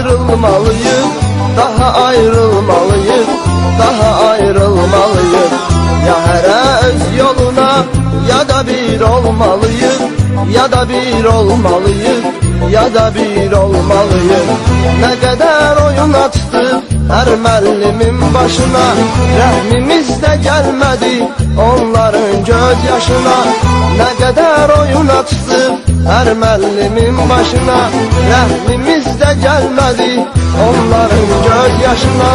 ayrılmalıyız, daha ayrılmalıyız, daha ayrılmalıyız. Ya her öz yoluna ya da bir olmalıyız, ya da bir olmalıyız, ya da bir olmalıyız. Ne kadar oyun açtı her müəllimin başına, rəhmimiz de gelmedi onların gözyaşına. Ne kadar oyun açtı her müəllimin başına, rəhmimiz de gelmedi onların gözyaşına.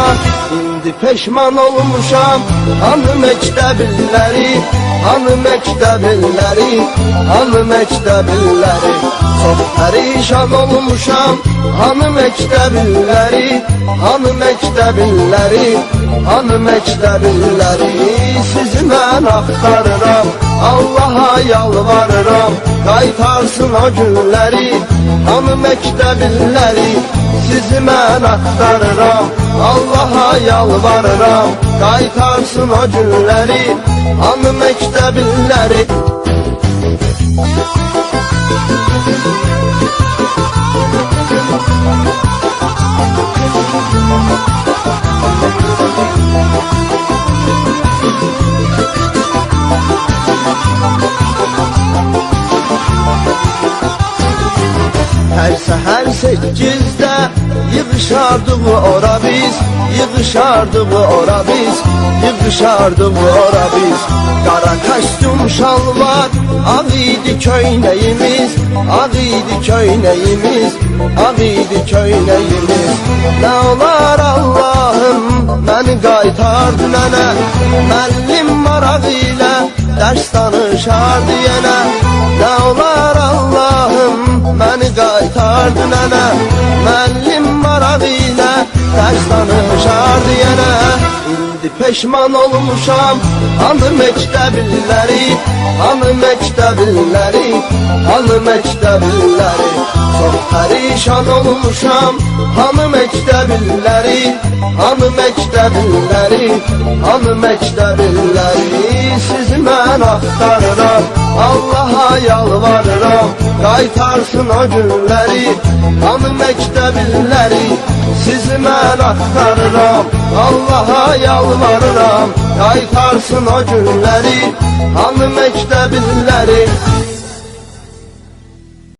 İndi peşman olmuşam hanı məktəbilləri, hanı məktəbilləri, hanı məktəbilləri. Çox pərişan olmuşam hanı məktəbilləri, hanı məktəbilləri, hanı məktəbilləri. Sizi mən axtarıram, Allaha yalvarıram, qaytarsın o günləri, hanı məktəbilləri. Sizi mən axtarıram, Allaha yalvarıram, qaytarsın o günləri, hanı məktəbilləri. Her səhər 8-də yığışardıq ora biz, yığışardıq ora biz, yığışardıq ora biz. Qara kostyum şalvar, ağ idi köynəyimiz, ağ idi köynəyimiz, ağ idi köynəyimiz. Nə olar Allahım, məni qaytardı nənə, müəllim marağı ilə dərs danışardı yenə. Nə olar Allahım, məni qaytardı nənə, müəllim marağı ilə dərs danışardı yenə. İndi peşman olmuşam hanı məktəbilləri, hanı məktəbilləri, hanı məktəbilləri. Çox pərişan olmuşam hanı məktəbilləri, hanı məktəbilləri, hanı məktəbilləri. Sizi mən axtarıram, Allaha yalvarıram, qaytarsın o günləri, hanı məktəbilləri. Sizi mən axtarıram, Allaha yalvarıram, qaytarsın o günləri, hanı məktəbilləri.